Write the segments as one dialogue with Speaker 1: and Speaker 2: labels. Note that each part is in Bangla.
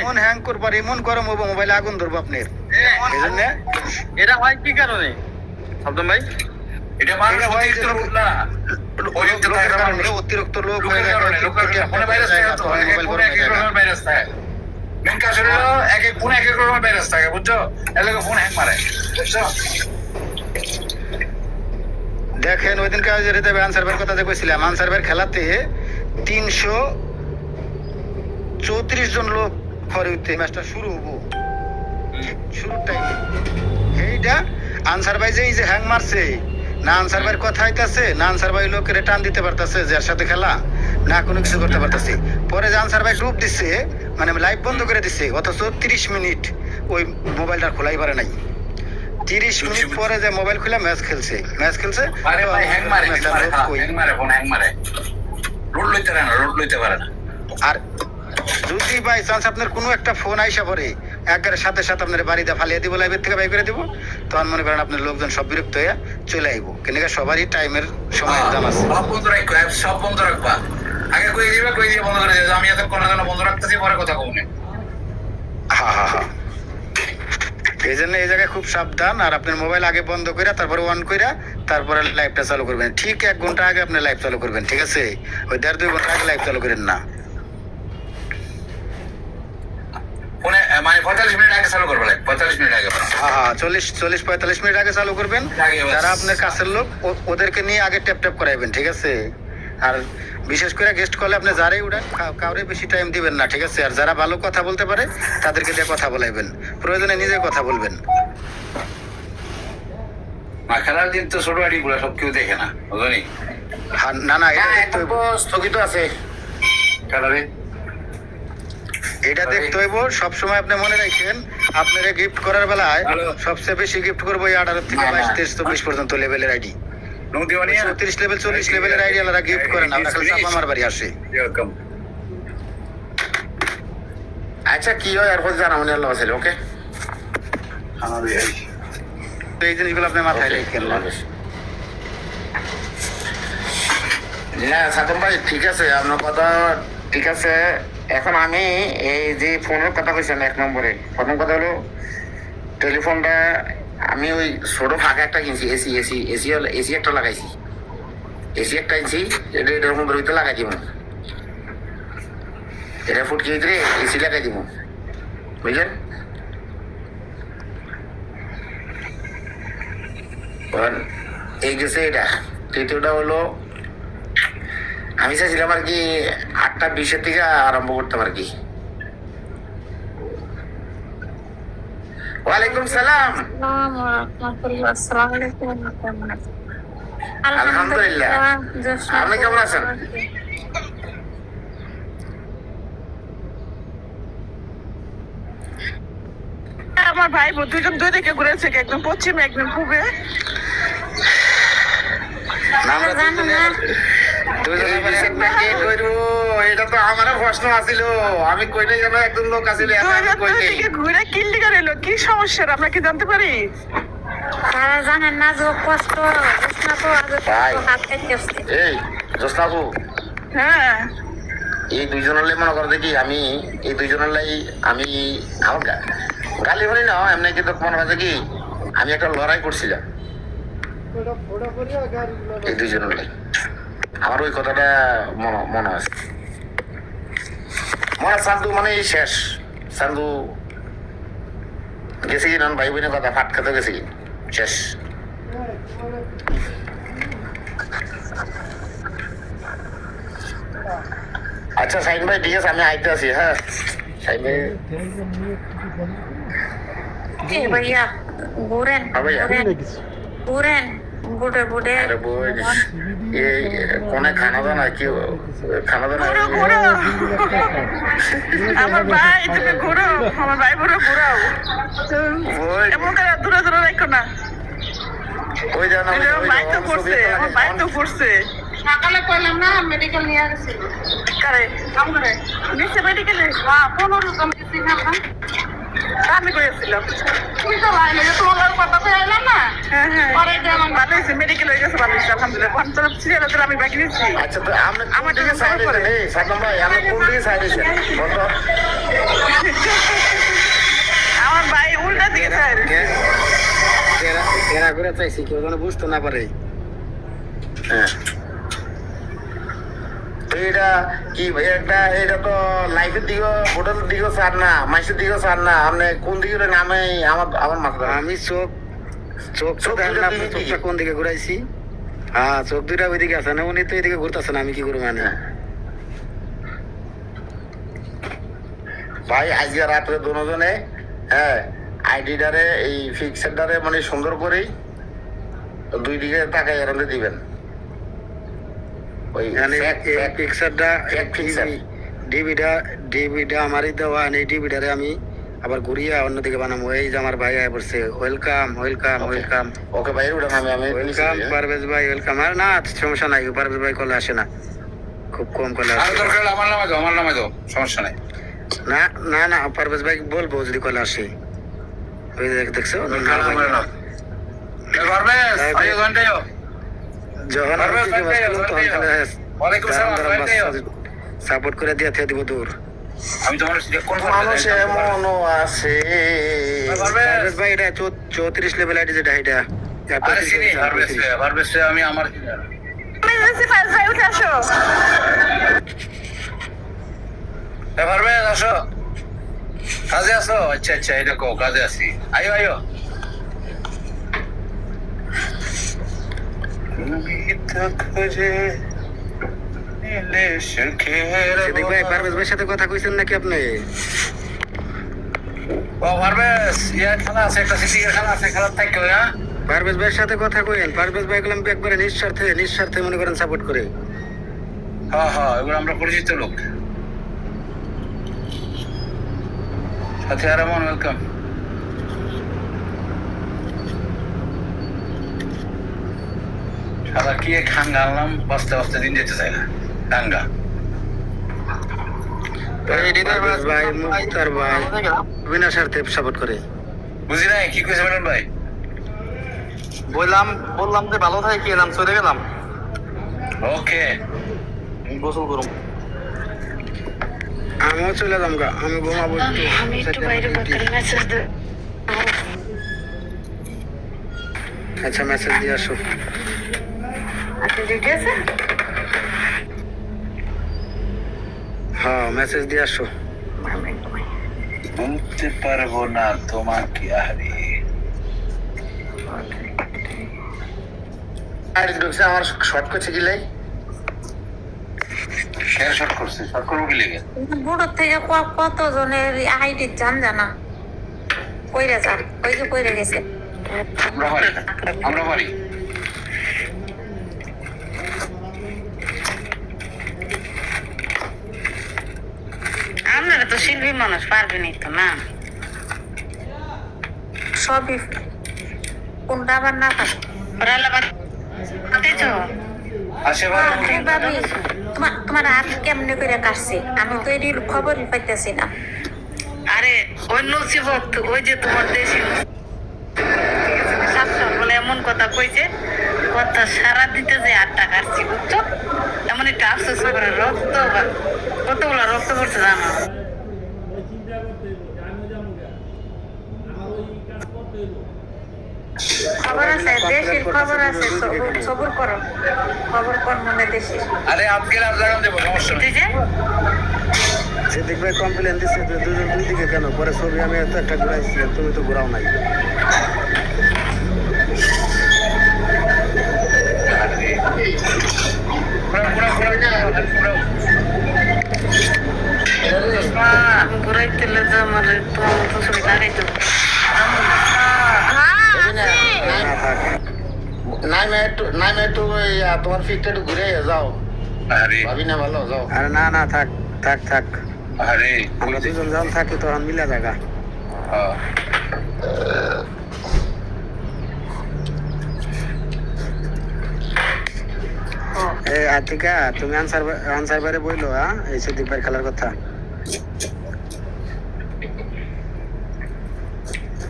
Speaker 1: এমন হ্যাং করবো আর এমন গরম হবো মোবাইলে আগুন ধরবো আপনার। এই জন্য
Speaker 2: এটা হয় কি কারণে শব্দম ভাই?
Speaker 3: এটা মানুষ অতিরিক্ত লোক না,
Speaker 1: অতিরিক্ত লোক
Speaker 3: ফোনে ভাইরাস থাকে তো, ভাইরাস থাকে। মেন কাজ হলো এক এক ফোনে এক এক রকমের ভাইরাস থাকে, বুঝছো? এর লাগে ফোন হ্যাং মারে, বুঝছো?
Speaker 1: দেখেন ওই দিনকে আনসার ভাইয়ের কথা যে কইছিলাম, আনসার ভাইয়ের খেলাতে 334 জন লোক ঘরে উঠতে ম্যাচটা শুরু হবো, শুরুর টাইমে এইটা আনসার ভাই যে এই যে হ্যাং মারছে, না আনসার ভাইয়ের কথা হইতাছে, না আনসার ভাই লোকের টান দিতে পারতাছে যার সাথে খেলা, না কোনো কিছু করতে পারতাছে। পরে যে আনসার ভাই ডুব দিচ্ছে, মানে লাইভ বন্ধ করে দিচ্ছে, অথচ 30 মিনিট ওই মোবাইলটা খোলাই পারে নাই। 30 মিনিট পরে যে মোবাইল খুলে ম্যাচ খেলছে
Speaker 3: আরে ভাই হ্যাং মারে, হ্যাং মারে, ফোন হ্যাং মারে, রোড লইতে পারে না, রোড লইতে পারে না।
Speaker 1: আর যদি বাই চান্স আপনার কোনো একটা ফোন আইসা পরে একবারে সাথে সাথে আপনার বাড়িতে ফালিয়ে দিব, লাইভের থেকে বাই করে দিব, তখন মনে করেন আপনার লোকজন সব বিরক্ত হয়ে চলে আইব। কিন্তু সবারই টাইমের সময় দাম আছে।
Speaker 3: সব বন্ধ রাখবা, সব বন্ধ রাখবা, আগে কই দিবা, কই দিয়ে বন্ধ করে দিবা। আমি এত কোনো বন্ধ রাখতেছি, পরে কথা কব না।
Speaker 1: হ্যাঁ, এই জন্য এই জায়গায় খুব সাবধান। আর আপনার মোবাইল আগে বন্ধ করে তারপরে অন করে তারপরে লাইভটা চালু করবেন। ঠিক 1 ঘন্টা আগে আপনি লাইভ চালু করবেন, ঠিক আছে? ওই 1.5-2 ঘন্টা আগে লাইভ চালু করেন না।
Speaker 3: ফোনে মানে 45 মিনিট আগে চালু করবে, 45 মিনিট আগে।
Speaker 1: হ্যাঁ, 40-45 মিনিট আগে চালু করবেন। যারা আপনার কাছের লোক ওদেরকে নিয়ে আগে ট্যাপ করাইবেন, ঠিক আছে? আর বিশেষ করে গেস্ট কলে আপনি যারাই উঠান কাউরে বেশি টাইম দিবেন না, ঠিক আছে? আর যারা ভালো কথা বলতে পারে তাদেরকে দিয়ে কথা বলাইবেন, প্রয়োজনে নিজে কথা বলবেন।
Speaker 3: খেলার দিন তো ছোট আড়ি গুলা সব কেউ দেখে না, বুঝলি?
Speaker 1: না
Speaker 3: স্থগিত আছে খেলারে,
Speaker 1: এটা দেখতে হইব। সবসময় আপনি মনে রাখেন, আপনারা গিফট করার বেলায় সবচেয়ে বেশি গিফট করবো 18 থেকে 22, 23, 24 পর্যন্ত লেভেলের আইডি। 30 লেভেল 40 লেভেলের আইডি আলাদা গিফট করেন, আমরা খালি চাপ আমার বাড়ি আসে।
Speaker 3: আচ্ছা কি হয় আর জানাবো আল্লাহ আছে। ওকে,
Speaker 1: এই জিনিসগুলো আপনি মাথায় রাখেন।
Speaker 4: হ্যাঁ সাতম ভাই, ঠিক আছে, আপনার কথা ঠিক আছে। এখন আমি এই যে ফোনের কথা কইছেন 1 নম্বরে, প্রথম কথা হলো টেলিফোনটা আমি ওই ছোট ফাঁকা একটা কিনছি, এসি একটা লাগাইছি, এসি একটা কিনছি, এটার মধ্যে ওইটা লাগাই দিব, এটা ফুটকি ভিতরে এসি লাগাই দিব, বুঝলেন? এই গেছে এটা। তৃতীয়টা হলো আমি চাইছিলাম আর কি 8:20 থেকে আরম্ভ করতাম আর কি। ওয়ালাইকুম সালাম। আলহামদুলিল্লাহ, আপনি কেমন আছেন?
Speaker 5: আমার ভাই দুজন দুই দিকে ঘুরেছে, একদম পশ্চিমে একদম পূবে।
Speaker 4: এটা তো আমারও প্রশ্ন আছিল, আমি কইলে যেন একজন লোক আছিল
Speaker 5: ঘুরে কিল্লি করে এলো। কি সমস্যা আমরা কি জানতে পারি?
Speaker 6: তারা জানেন না যে কষ্ট
Speaker 4: এই জোস্তাবু,
Speaker 5: হ্যাঁ
Speaker 4: এই দুইজনের মনে করো দেখি, আমি এই দুইজনের আমি আমার গালি বলি না এমনি, কিন্তু মনে হয় কি আমি একটা লড়াই করছিলাম এই দুইজনের লাই। আমার ওই কথাটা মনে আছে, সান্দু মানে এই শেষ সান্দু গেছে কি ভাই বোনের কথা ফাট খেতে গেছে কি শেষ। আচ্ছা সাইন ভাই, ঠিক আছে, আমি আইতে আছি। হ্যাঁ সাইন ভাই,
Speaker 6: ভাইয়া ঘুরেন ঘুরেন বুড়ে বুড়ে
Speaker 4: কোনে খানা দানা কি খানা দানা
Speaker 5: আমার ভাই, তুমি ঘুরো, আমার ভাই বুড়ো ঘুরাও, এমন করে দূরে দূরে রাখো না।
Speaker 4: ওই জানা
Speaker 5: ভাই তো পড়ছে, আমার ভাই তো পড়ছে।
Speaker 6: সকালে কইলাম না মেডিকেল নিয়ে গেছিল,
Speaker 5: কারে নিচে মেডিকেলে
Speaker 6: 15 জন গেছি না
Speaker 5: আমি করেছিলাম।
Speaker 6: তুমি তো লাইনে যে তোমার কথা তো এলাম না।
Speaker 5: হ্যাঁ
Speaker 6: পরে যেমন
Speaker 5: ভালো হয়েছে, মেডিকেল হয়ে গেছে, ভালো হয়েছে আলহামদুলিল্লাহ। পঞ্চাশ সিরিয়াল আমি বাকি নিচ্ছি।
Speaker 4: আচ্ছা তো আপনি আমার দিকে সাইড দিয়েছেন, এই সাদম ভাই আপনি কোন দিকে সাইড দিয়েছেন বলতো?
Speaker 1: চাইছি কেউ যেন বুঝতে না পারে।
Speaker 4: হ্যাঁ তো এটা কি ভাই একটা এটা তো লাইফের দিকেও ভোটারের দিকেও চান না মাইসের দিকেও চান না আপনি কোন দিকে নামে আমার আমার মাথা
Speaker 1: আমি চোখ চোখ
Speaker 4: চোখ
Speaker 1: দেখেন না,
Speaker 4: দুইটা
Speaker 1: আপনি
Speaker 4: দিকে
Speaker 1: চোখটা কোন দিকে ঘুরাইছি? হ্যাঁ চোখ দুইটা ওইদিকে আছে না, উনি তো এদিকে ঘুরতেছেন, আমি কি করবো মানে?
Speaker 4: ভাই আজকে রাত্রে দুজনে হ্যাঁ আইডিটারে এই ফিক্সারটারে মানে সুন্দর করেই দুই দিকে তাকাই এরালে দিবেন ওই
Speaker 1: মানে এই পিকচারটা
Speaker 4: fake picture।
Speaker 1: ডিবিটা আমারই দেওয়া, এই ডিবিটারে আমি আবার ঘুরিয়ে অন্যদিকে বানাবো। এই যে আমার ভাই আয় পড়ছে, ওয়েলকাম ওয়েলকাম ওয়েলকাম
Speaker 4: ওকে ভাই ওটা আমি
Speaker 1: ওয়েলকাম পারভেজ ভাই ওয়েলকাম। আর না সমস্যা নাই, পারভেজ ভাই কলে আসে না, খুব কম কলে
Speaker 3: আর
Speaker 1: আসে।
Speaker 3: দরকার হলে আমার নামে দাও সমস্যা নাই।
Speaker 1: না না না পারভেজ ভাই বলবো যদি কলে আসে। ওই দেখছো যখন সাপোর্ট করে দিয়ে দিব দূর।
Speaker 3: আমি তোমার কোন
Speaker 4: মানুষ এমনও আছে
Speaker 1: পারভেজ ভাই এটা 34 লেভেল আইডি যেটা এটা
Speaker 3: আরে চিনি হারভেস্ট আমি আমার
Speaker 5: এমার্জেন্সি ফাইল চাই, উঠে আসো।
Speaker 3: হারভেস্ট আসো কাজে আসো। আচ্ছা আচ্ছা এটা কো কাজে আসি। আয়ো আয়ো
Speaker 1: সিদ্দিক ভাই পারভেজ ভাইয়ের সাথে কথা কইছেন নাকি আপনি?
Speaker 3: ও হারভেস্ট খেলা আছে, একটা সিটির খেলা আছে, খেলা থাকো হ্যাঁ।
Speaker 1: পারভেজ ভাইয়ের সাথে কথা কইেন। পারভেজ ভাই গুলো একবারে নিঃস্বার্থে মনে করেন সাপোর্ট করে।
Speaker 3: হ্যাঁ হ্যাঁ এগুলো আমরা পরিচিত লোক। সাথে আরামন ওয়েলকাম। সাদা কি খাঙ্গা আনলাম, বাঁচতে বাঁচতে দিন যেতে চাই না ডাঙ্গা।
Speaker 1: পারভেজ ভাই মুক্তার ভাই বিনা স্বার্থে সাপোর্ট করে।
Speaker 3: বুঝি নাই কি কইছে ম্যাডাম ভাই?
Speaker 2: বললাম যে ভালো থাকে কি নাম চলে গেলাম
Speaker 3: ওকে
Speaker 2: গোসল করুম।
Speaker 1: আমিও চলে যাম গা, আমি ঘুমাবো একটু।
Speaker 6: আমি একটু বাইরে বাকারে মেসেজ দে।
Speaker 1: আচ্ছা মেসেজ দিয়ে আসো।
Speaker 6: আচ্ছা ঠিক আছে।
Speaker 1: হ্যাঁ মেসেজ দিয়ে আসো।
Speaker 3: বলতে পারবো না তোমাকে আরে।
Speaker 4: আইডি ঢুকছে আমার শর্ট করছে কি লাই
Speaker 3: শেয়ার শট করছে, শট করবো কি লেগে?
Speaker 6: বুড়ো থেকে কত জনের আইডি জানা কইরা যা, ওই যে কইরা গেছে।
Speaker 3: আমরা পারি
Speaker 6: আপনারা তো শিল্পী মানুষ, পারবেনই তো না সবই। কোনটা আবার না পারে তোমার হাত কেমনে করে কাটছে? আমি তো এর খবরই পাইতেছি না।
Speaker 5: আরে ওই নসিবত, ওই যে তোমার দেশি শাশুড় বলে এমন কথা কইছে, কথা সারা দিতে যে 8 টাকা আসছি বুঝছো। এমন একটা আফসোস করে রক্ত কতগুলো রক্ত করছে জানো?
Speaker 6: খবর আছে, দেশের খবর আছে, সবর করো, খবর কর মনে দেশের।
Speaker 3: আরে আজকে আর জায়গা দেবো সমস্যা নেই।
Speaker 5: তুই যে
Speaker 1: সিদ্দিক ভাই কমপ্লেন দিচ্ছে দুজন দুই দিকে কেন? পরে ছবি আমি এত একটা ঘুরাইছিলাম, তুমি তো ঘুরাও নাই।
Speaker 5: ঘুরাইতে যে আমার তোমার মতো ছবি লাগাইতো।
Speaker 1: না থাক,
Speaker 4: নাই একটু তোমার ফিকটা একটু ঘুরে যাও
Speaker 3: আরে
Speaker 4: ভাবি না ভালো যাও
Speaker 1: আরে না না থাক থাক থাক,
Speaker 3: আরে
Speaker 1: আমরা দুজন যখন থাকি তখন মিলা জায়গা।
Speaker 3: হ্যাঁ
Speaker 1: এই আতিকা তুমি আনসার বাইরে বইলো হ্যাঁ এই সিদ্দিক ভাই খেলার কথা।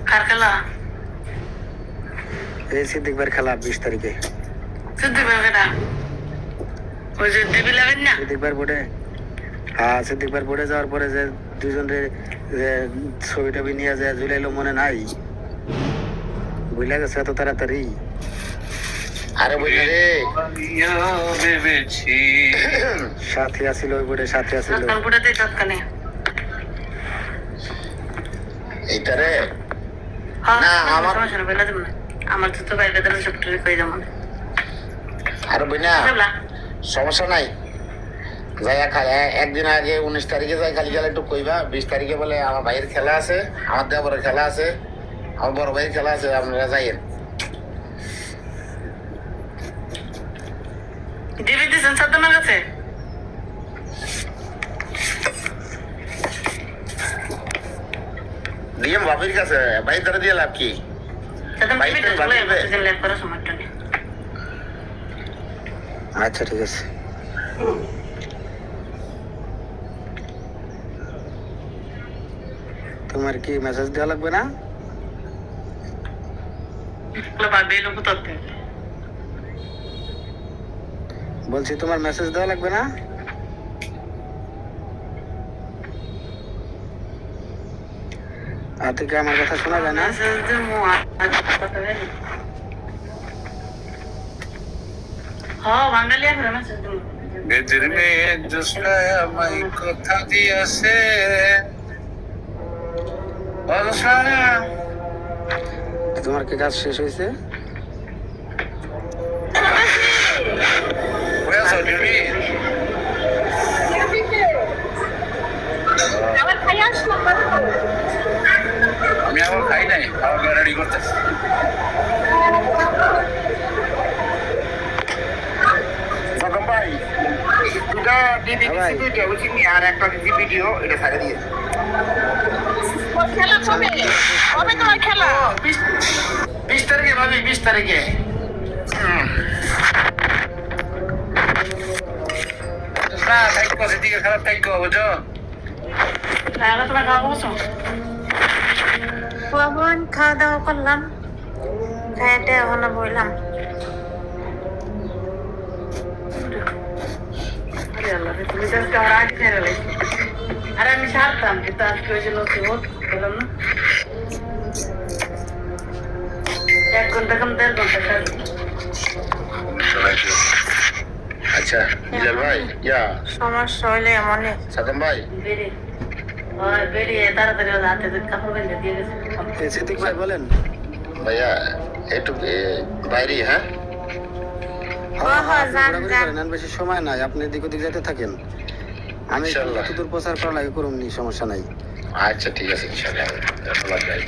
Speaker 5: কার খেলা?
Speaker 1: এই সিদ্দিক ভাইয়ের খেলা 20 তারিখে।
Speaker 5: সিদ্ধি বেটা ওই যে দিবি লাগেন না?
Speaker 1: সিদ্দিক ভাইয়ের বোর্ডে, হ্যাঁ সিদ্দিক ভাইয়ের বোর্ডে যাওয়ার পরে যে দুজনের যে ছবি টবি নিয়ে যায় ঝুলাইলো মনে নাই? বুঝলা গেছে এত তাড়াতাড়ি?
Speaker 4: আরে বুঝলি রে,
Speaker 3: আমিও ভেবেছি
Speaker 1: সাথে আছিল ওই বোর্ডে, সাথে আছিল।
Speaker 5: কালপুটাতে তৎকালে
Speaker 4: এইটারে
Speaker 5: হ্যাঁ
Speaker 4: না, আমার-
Speaker 5: সমস্যা না, বলে দেবো না। আমার তো বাইরে বেদনা সব টুরি করে যেমন
Speaker 4: আরে বুঝনা
Speaker 5: বুঝলা
Speaker 4: সমস্যা নাই। যাইয়া খালি একদিন আগে 19 তারিখে যাই, খালি গেলে একটু কইবা। 20 তারিখে বলে আমার ভাইয়ের খেলা আছে, আমার দেবরের খেলা আছে, আমার বড় ভাইয়ের খেলা আছে, আপনারা যাইয়েন।
Speaker 5: দিবি দিয়েছেন সাদ্দামের কাছে?
Speaker 4: ডিএম ভাবির কাছে, ভাই তারা দিয়ে লাভ কি?
Speaker 5: সাদ্দাম
Speaker 4: ভাই
Speaker 5: দিবি
Speaker 4: তো
Speaker 5: তো
Speaker 4: ভাবি
Speaker 5: চলে
Speaker 4: দেবে।
Speaker 5: যাবে লেট করার সময়টা নেই।
Speaker 1: আচ্ছা ঠিক আছে। তোমার কি মেসেজ দেওয়া লাগবে না?
Speaker 5: ভাবি লোক তত্ত্বে
Speaker 1: বলছি তোমার মেসেজ দেওয়া লাগবে না? আর থেকে আমার কথা শোনা যায় না?
Speaker 5: মেসেজ দিমু আর কথা বলি। হ্যাঁ বাঙালি এখন মেসেজ দিমু।
Speaker 3: বেদের মেয়ে জোসনায় আমায় কথা দিয়েছে ও জোসনা
Speaker 1: তোমার কি কাজ শেষ হয়েছে?
Speaker 3: কই আছো ডিউটি? আমি আবার খাই নাই, খাবার রেডি করতেছি।
Speaker 4: সদম ভাই, দুটা দিদি
Speaker 1: হ্যাঁ ভাই।
Speaker 4: ভিডিও বুঝছি, আর একটা দিদি ভিডিও এটা ছাড়ে দিয়ে।
Speaker 5: খেলা কবে? কবে তোমার খেলা?
Speaker 4: 20 তারিখে ভাবি, 20 তারিখে।
Speaker 3: জোসনা থাকবো, সেদিকে খারাপ থাকবো, বুঝো?
Speaker 5: তাহলে তোমার খাওয়া বসো।
Speaker 6: বাবন খাওয়া দাওয়া করলাম, খাইতে এখনো বইলাম।
Speaker 5: আরে আল্লাহ রে, তুমি তো আজকে আমার আগে খেয়ে গেলে। আরে আমি সারতাম কিন্তু আজকে ওই জন্য বললাম না 1 ঘন্টা কম 1.5 ঘন্টা সারছি।
Speaker 4: আচ্ছা বিলাল ভাই, ইয়া
Speaker 6: সমস্যা হইলে এমনই।
Speaker 4: সদম ভাই,
Speaker 5: বেরিয়ে হয় বেরিয়ে তাড়াতাড়ি ওর হাতে কাপড় বেঁধে দিয়ে গেছে।
Speaker 1: সিদ্দিক ভাই বলেন।
Speaker 4: ভাইয়া একটু বাইরে, হ্যাঁ
Speaker 6: হ্যাঁ, হ্যাঁ, যান,
Speaker 1: ঘোরাঘুরি
Speaker 6: যান।
Speaker 1: করেন, আর বেশি সময় নাই, আপনি এদিক ওদিক যেতে থাকেন। আমি
Speaker 4: ইনশাল্লাহ।
Speaker 1: যতদূর প্রচার করা লাগে করুন, নি সমস্যা নাই।
Speaker 4: আচ্ছা ঠিক আছে, ইনশাআল্লাহ। ধন্যবাদ ভাই।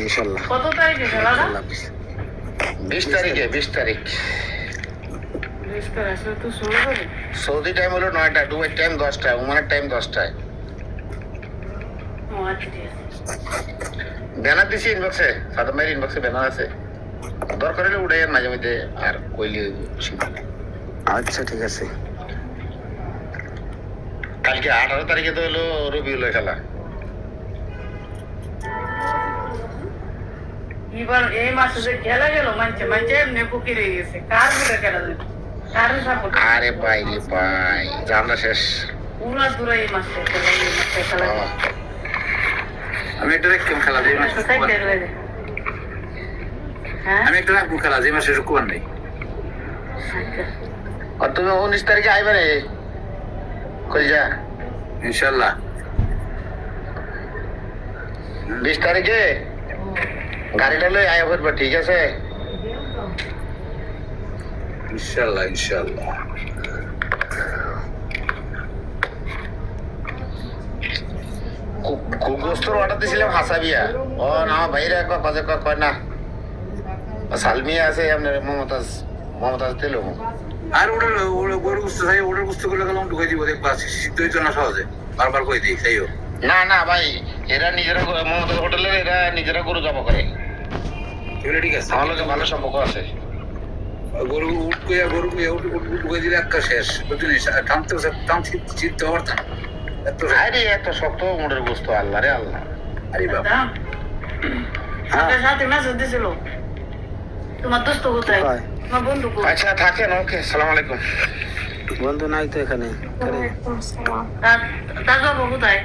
Speaker 1: ইনশাল্লাহ।
Speaker 5: কত তারিখে খেলাটা?
Speaker 1: আল্লাহ হাফেজ।
Speaker 4: 20 তারিখে, 20 তারিখ।
Speaker 5: আসলে তো শুরু হবে।
Speaker 4: সৌদি টাইম হলো 9টা, দুবাই টাইম 10টা, ওমানের টাইম 10টায়।
Speaker 5: ও আচ্ছা ঠিক আছে।
Speaker 4: ব্যানার দিছি ইনবক্সে, সাদম ভাইয়ের ইনবক্সে ব্যানার আছে, দরকার হলে উঠে মাঝে মধ্যে আর কইলি।
Speaker 1: আচ্ছা ঠিক আছে।
Speaker 4: কালকে 18 তারিখে তো হলো রবিউলের খেলা।
Speaker 5: এবার এই মাসে যে খেলা গেল মানছে মানছে এমনি বুকি রয়ে গেছে। কার বুকে খেলা দেবে? কার সাপোর্ট?
Speaker 4: আরে ভাই রে ভাই, জানা শেষ।
Speaker 5: পুরা দূরে এই মাসে খেলা, এই মাসে খেলা
Speaker 4: ও,
Speaker 3: আমি একটা দেখতাম খেলা, যে মাসে
Speaker 5: কোথায় বের হয়ে যায়? হ্যাঁ
Speaker 3: আমি একটা রাখবো খেলা, যে মাসে শুক্রবার নেই।
Speaker 5: আচ্ছা।
Speaker 4: আর তুমি 19 তারিখে আইবে রে কইজা।
Speaker 3: ইনশাল্লাহ
Speaker 4: 20 তারিখে গাড়িটা লই আয়া করবা, ঠিক আছে?
Speaker 3: ইনশাল্লাহ ইনশাল্লাহ।
Speaker 4: গোস্তর অর্ডার দিছিলাম হাসাবিয়া, ও না ভাইরা একবার কাজে কয় না, সালমিয়া আছে আপনার মমতাজ তেলো।
Speaker 3: আর ওটার গরু গুস্ত খাই, ওটার গুস্ত করলে গেলাম ঢুকাই দিব, দেখবা সিদ্ধ হইতো না সহজে, বারবার কই দিই খাইও।
Speaker 4: না না ভাই, এরা নিজেরা মমতাজ হোটেলের এরা নিজেরা গরু জমা করে,
Speaker 3: এগুলো ঠিক আছে।
Speaker 4: আমার লোকে ভালো সম্পর্ক আছে।
Speaker 3: গরু ঢুকাই দিলে একটা শেষ, বুঝলি? টানতে চিনতে পারতাম এত।
Speaker 4: আরে এত শক্ত মোটের গোস্ত, আল্লাহ রে আল্লাহ।
Speaker 3: আরে বাবা,
Speaker 5: দাম আমাদের সাথে মেসেজ দিছিল তোমার দোস্ত কোথায়,
Speaker 1: কোথায়?
Speaker 5: তোমার বন্ধু কোথায়?
Speaker 4: আচ্ছা থাকেন, ওকে, সালাম আলাইকুম।
Speaker 1: বন্ধু নাই তো এখানে।
Speaker 6: ওয়ালাইকুম আসসালাম।
Speaker 5: তার বাবু কোথায়?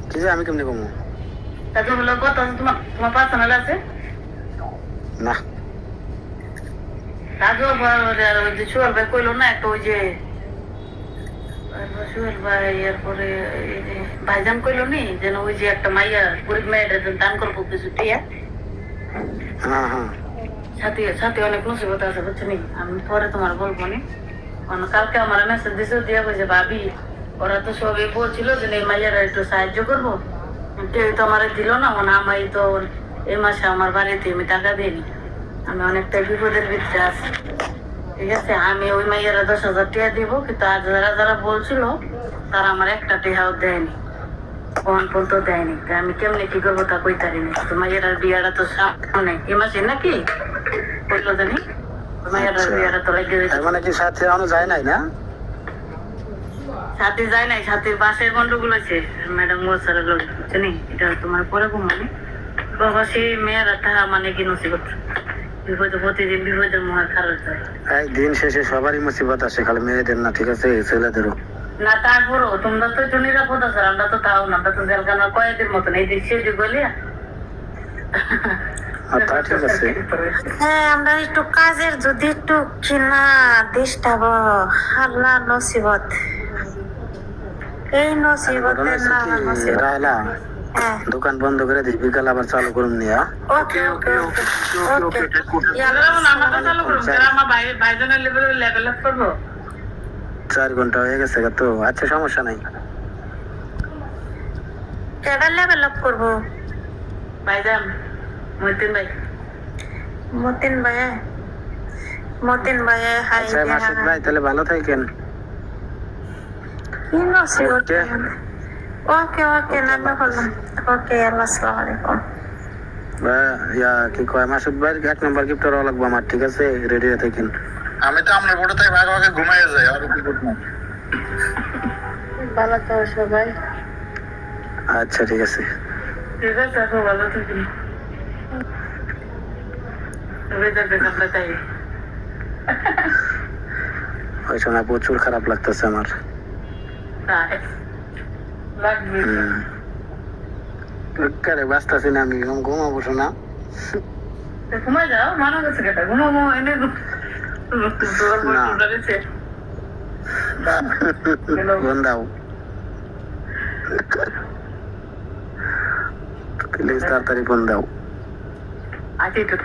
Speaker 1: কি যে আমি কেমনি কমু?
Speaker 5: তার জন্য কথা আছে, তোমার পার্সোনাল আছে?
Speaker 1: না
Speaker 5: রাজু ওই যে সুয়াল ভাই কইলো না একটা ওই যে সুয়াল ভাই এরপরে এই যে ভাইজান কইলো নি যেন ওই যে একটা মাইয়া গরিব মেয়েটা দান করবো কিছু টিয়া
Speaker 1: হ্যাঁ হ্যাঁ
Speaker 5: সাথে সাথে অনেক মুসিবত আছে বুঝছো নি আমি পরে তোমার বলবো নি কারণ কালকে আমার মেসেজ দিয়েছে দিয়া বলছে ভাবি ওরা তো সবই বলছিল যে এই মাইয়ারা একটু সাহায্য করবো কেউ তো আমার দিল না মানে আমি তো এই মাসে আমার বাড়িতে আমি টাকা দিইনি আমি অনেকটা বিপদের ভিতরে আছি ঠিক আছে আমি ওই মাইয়ারা 10,000 টাকা দিব কিন্তু আজ যারা যারা বলছিল তারা আমার একটা টাকাও দেয়নি ফোন পর্যন্ত দেয়নি তাই আমি কেমনে কি করবো তা কই তারিনি তো মাইয়ারার বিয়াটা তো সামনে এই মাসে নাকি বললো জানি মাইয়ারার বিয়াটা তো লাগিয়ে দিয়েছে।
Speaker 1: তার মানে কি সাথে এখনো যায় নাই না
Speaker 5: সাথে যায় নাই সাথে বাসের গন্ডগোল আছে ম্যাডাম বলছিল জানি এটা তোমার পরে ঘুমানি প্রবাসী মেয়েরা টাকা মানে কি নসিবত বিপদে প্রতিদিন বিপদের মহা খারাপ যায়
Speaker 1: এই দিন শেষে সবারই মুসিবত আসে খালি মেয়েদের না ঠিক আছে ছেলেদেরও
Speaker 5: না তারপরও তোমরা তো একটু নিরাপদ আছে আমরা তো তাও না আমরা তো জেলখানার কয়েকদিন মতন এই দৃশ্যে যে গলিয়া
Speaker 1: তা ঠিক আছে
Speaker 6: হ্যাঁ আমরা একটু কাজের যদি একটু কিনা ডিস্টার্ব আল্লাহ নসিবত এই নসিবতের না নসিবত
Speaker 1: রায়লা
Speaker 6: হ্যাঁ
Speaker 1: দোকান বন্ধ করে দিস বিকাল আবার চালু করুন নিয়া
Speaker 6: ওকে ওকে ওকে ওকে
Speaker 5: আমরা চালু করবো আমার ভাইজনের লেভেল আপ করবো
Speaker 1: 4 ঘন্টা হয়ে গেছে তো আচ্ছা সমস্যা নাই
Speaker 6: কেডা লেভেল আপ করবো
Speaker 5: ভাইজান মহিউদ্দিন ভাই
Speaker 6: মতিন ভাই হাই
Speaker 1: আচ্ছা মাসুদ ভাই তাহলে ভালো থাকেন
Speaker 6: কি নসিবত
Speaker 1: Okay.
Speaker 6: ওকে ওকে নামে বললাম ওকে আল্লাহ আসসালামু আলাইকুম
Speaker 1: ইয়া কি কয় মাসুদ ভাই 1 নম্বর গিফট করা লাগবে আমার ঠিক আছে রেডি হয়ে থাকেন
Speaker 2: আমি তো আপনার ফটো থেকে ভাগে ভাগে ঘুমাইয়া যাই আর কি করব
Speaker 5: ভালো তো সবাই
Speaker 1: আচ্ছা ঠিক আছে
Speaker 5: ঠিক আছে আপু ভালো থাকুন ওয়েদারটা কেমন তাই
Speaker 1: ওই সময় প্রচুর খারাপ লাগতেছে আমার
Speaker 5: তাই লাগবে
Speaker 1: কারে বাস্তাছি না আমি ঘুমাবো না
Speaker 5: ঘুমাই যাও মানা গেছে কেটা ঘুমাবো এনে
Speaker 1: না। বন্দাও প্লিজ তাড়াতাড়ি ফোন দাও
Speaker 5: আচ্ছা একটু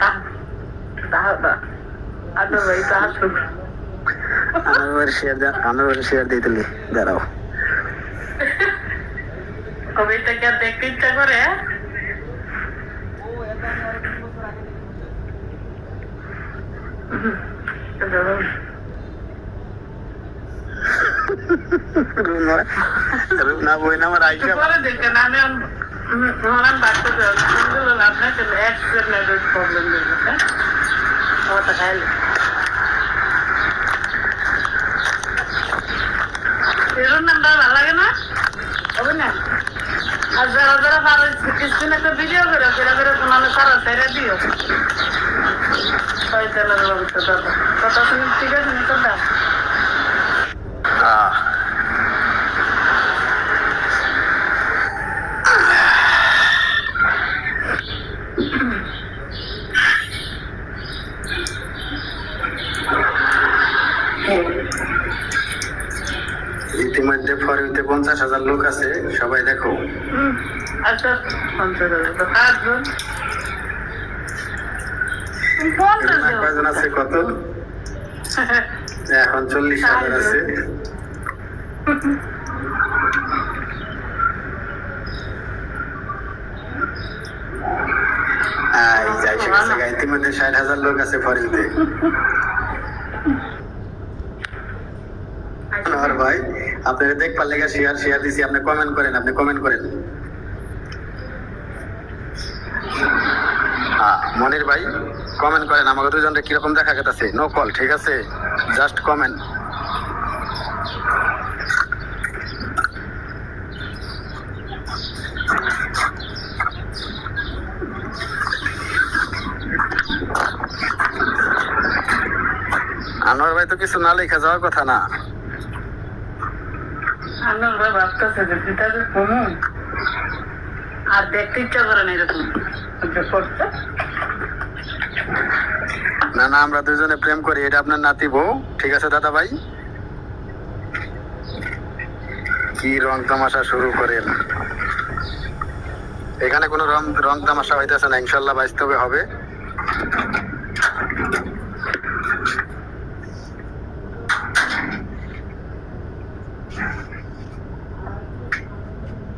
Speaker 5: তাহা আদর ভাই তাহা শুক
Speaker 1: আমার শেয়ার দিতে দাঁড়াও
Speaker 5: কবিতাকে আর দেখতে ইচ্ছা করে
Speaker 1: রুনা বই না আমার আইসা
Speaker 5: পরে দেখেন আমি আমার বাচ্চা লাভ নাই তাহলে নেটওয়ার্ক প্রবলেম দিল হ্যাঁ ওটা খাইলে এর নামটা ভালো লাগে না হবে না আর যারা যারা ভালো স্ক্রিনে একটা ভিডিও করে সেটা করে তোমাদের সারা ছেড়ে দিও পয়সালার ব্যবস্থা দাদা কথা শুনি ঠিক আছে না দাদা
Speaker 1: ইতিমধ্যে ফরিতে 50,000 লোক আছে সবাই দেখো
Speaker 5: আচ্ছা 50,000 কাজজন
Speaker 1: কয়জন আছে কত এখন 40,000 আছে ইতিমধ্যে 60,000 লোক আছে ফরিতে ভাই আপনারা দেখবার লেগে শেয়ার দিছি আপনি কমেন্ট করেন মনির ভাই কমেন্ট করেন আমাকে দুজনকে কিরকম দেখা গেছে নো কল ঠিক আছে জাস্ট কমেন্ট আনোয়ার ভাই তো কিছু না লেখা যাওয়ার কথা না
Speaker 5: আমরা ভাবতেছে যে পিতাদের কমু আর দেখতে ইচ্ছা করে না এরকম করতে
Speaker 1: না না, আমরা দুজনে প্রেম করি, এটা আপনার নাতি বউ, ঠিক আছে দাদা ভাই? কি রং তামাশা শুরু করেন? এখানে কোনো রং তামাশা হইতেছে না, ইনশাল্লাহ বাস্তবে হবে।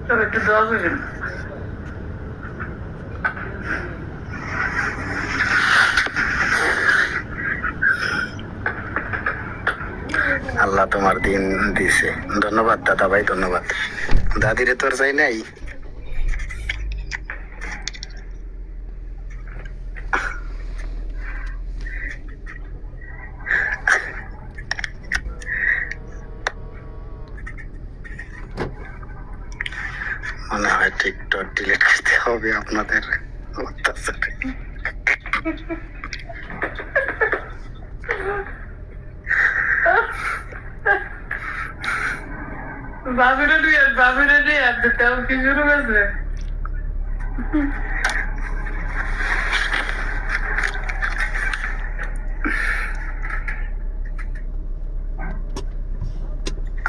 Speaker 5: তবে একটু দোয়া করবেন।
Speaker 1: আল্লাহ তোমার দিন দিছে, ধন্যবাদ দাদা ভাই, ধন্যবাদ। দাদিরে তোর চাই নাই? মনে হয় টিকটক ডিলিট করতে হবে আপনাদের অত্যাচারে।
Speaker 5: বাবিরে নিয়ে তেমন কি শুরু হয়েছে?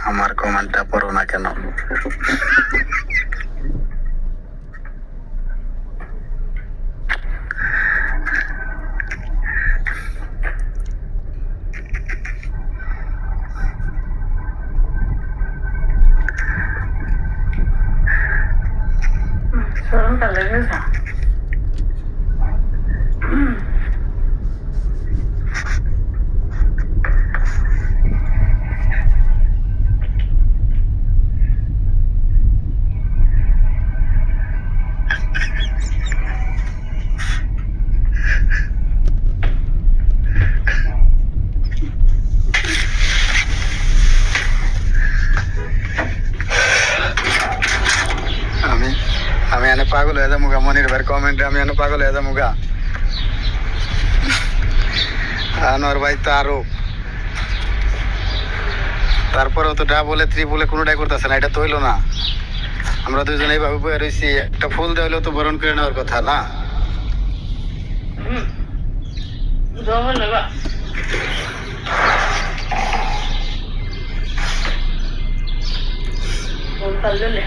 Speaker 1: আমার কমেন্টটা পড়ো না কেন?
Speaker 5: শরমটা লেগেছে।
Speaker 1: আমি এনে পাগল হয়ে যাবো গা, মনির ভাইয়ের কমেন্টে আমি এনে পাগল হয়ে যাবো গা। আনোয়ার ভাই তো আরো, তারপরেও তো ডাবলে ত্রিপলে কোনোটাই করতেছে না, এটা তো হইলো না। আমরা দুজনে এইভাবে বয়ে রয়েছি, একটা ফুল দেওয়া হলেও তো বরণ করে নেওয়ার কথা না?
Speaker 5: দোয়া নেবা পারলে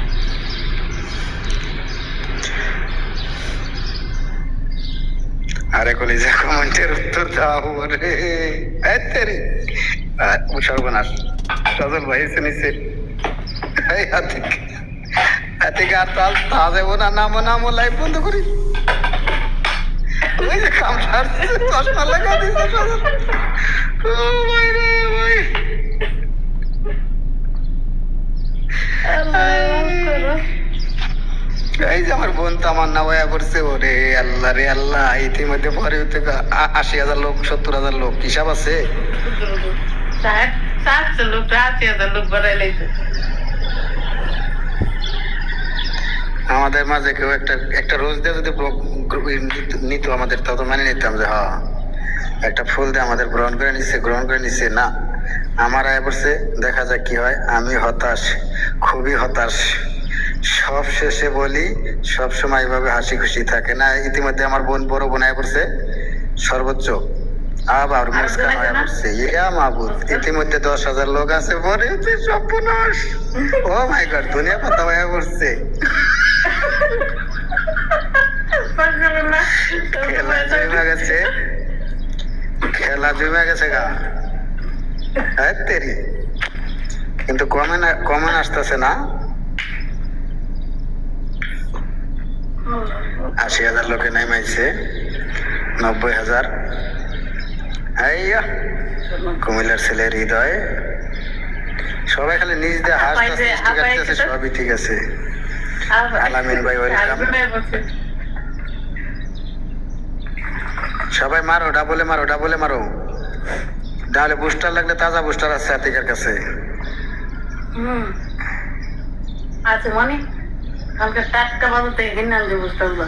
Speaker 1: আরে কলিজা কমেন্টের উত্তর দাও রে। তেরি সর্বনাশ, সজল ভাই এসে নিচে। হাতিকে আর তাল তা দেবো না, নামো লাইভ বন্ধ করি। ওই যে কাম সারছে, চশমা লাগা দিচ্ছে সজল। ও ভাই রে ভাই, এই যে আমার বোন তামান্না বয়া করছে, ওরে আল্লাহ রে আল্লাহ, ইতিমধ্যে পরে 80,000 লোক, 70,000 লোক, হিসাব আছে?
Speaker 5: লোক 80,000 লোক বাড়াই লাইছে।
Speaker 1: আমাদের মাঝে কেউ একটা রোজ দিয়ে যদি নিত আমাদের, তত মানে নিতাম যে হ্যাঁ একটা ফুল দিয়ে আমাদের গ্রহণ করে নিচ্ছে। না, আমার আয় পড়ছে, দেখা যাক কি হয়। আমি হতাশ, খুবই হতাশ। সব শেষে বলি, সব সময় এইভাবে হাসি খুশি থাকে না। ইতিমধ্যে আমার বড় বোন আয় পড়ছে সর্বোচ্চ, আবার মুস্কান হয়ে পড়ছে। ইয়া মাহবুব, ইতিমধ্যে 10,000 লোক আছে, পরে সর্বনাশ। ও মাই গড, দুনিয়া পাতা হয়ে পড়ছে। খেলা জমে গেছে গা। হ্যাঁ তেরি, কিন্তু কমেন্ট আসতেছে না। 80,000 লোকে নেমেছে, 90,000। কুমিল্লার ছেলের হৃদয়, সবাই খালি নিজ দিয়ে হাসতেছে, সবই ঠিক আছে। আলামিন ভাই ওয়েলকাম। সবাই মারো, ডাবলে মারো। তাহলে বুস্টার লাগলে তাজা বুস্টার আছে আতিকের কাছে।
Speaker 5: আচ্ছা মানে কালকে টাটকা বাজাতে কিনে আনছে বুস্টারগুলো।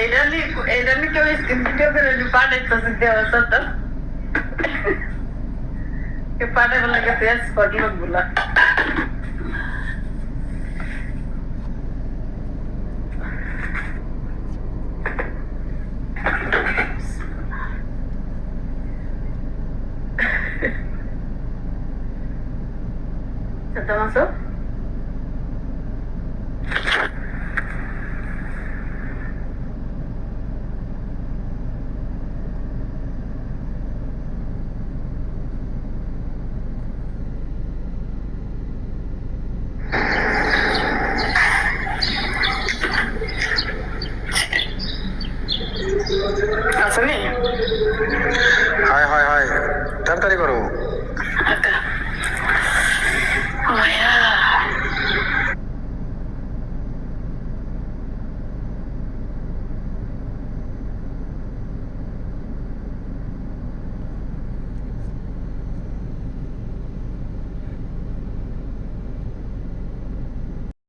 Speaker 5: এইটা নিয়ে কেউ স্ক্রিন ভিডিও করে পাঠাইতেছে দেওয়ার সাথে। পাটে বলে গেছে স্পট লোক গুলা masuk?
Speaker 1: হাই হাই হাই তাড়াতাড়ি করো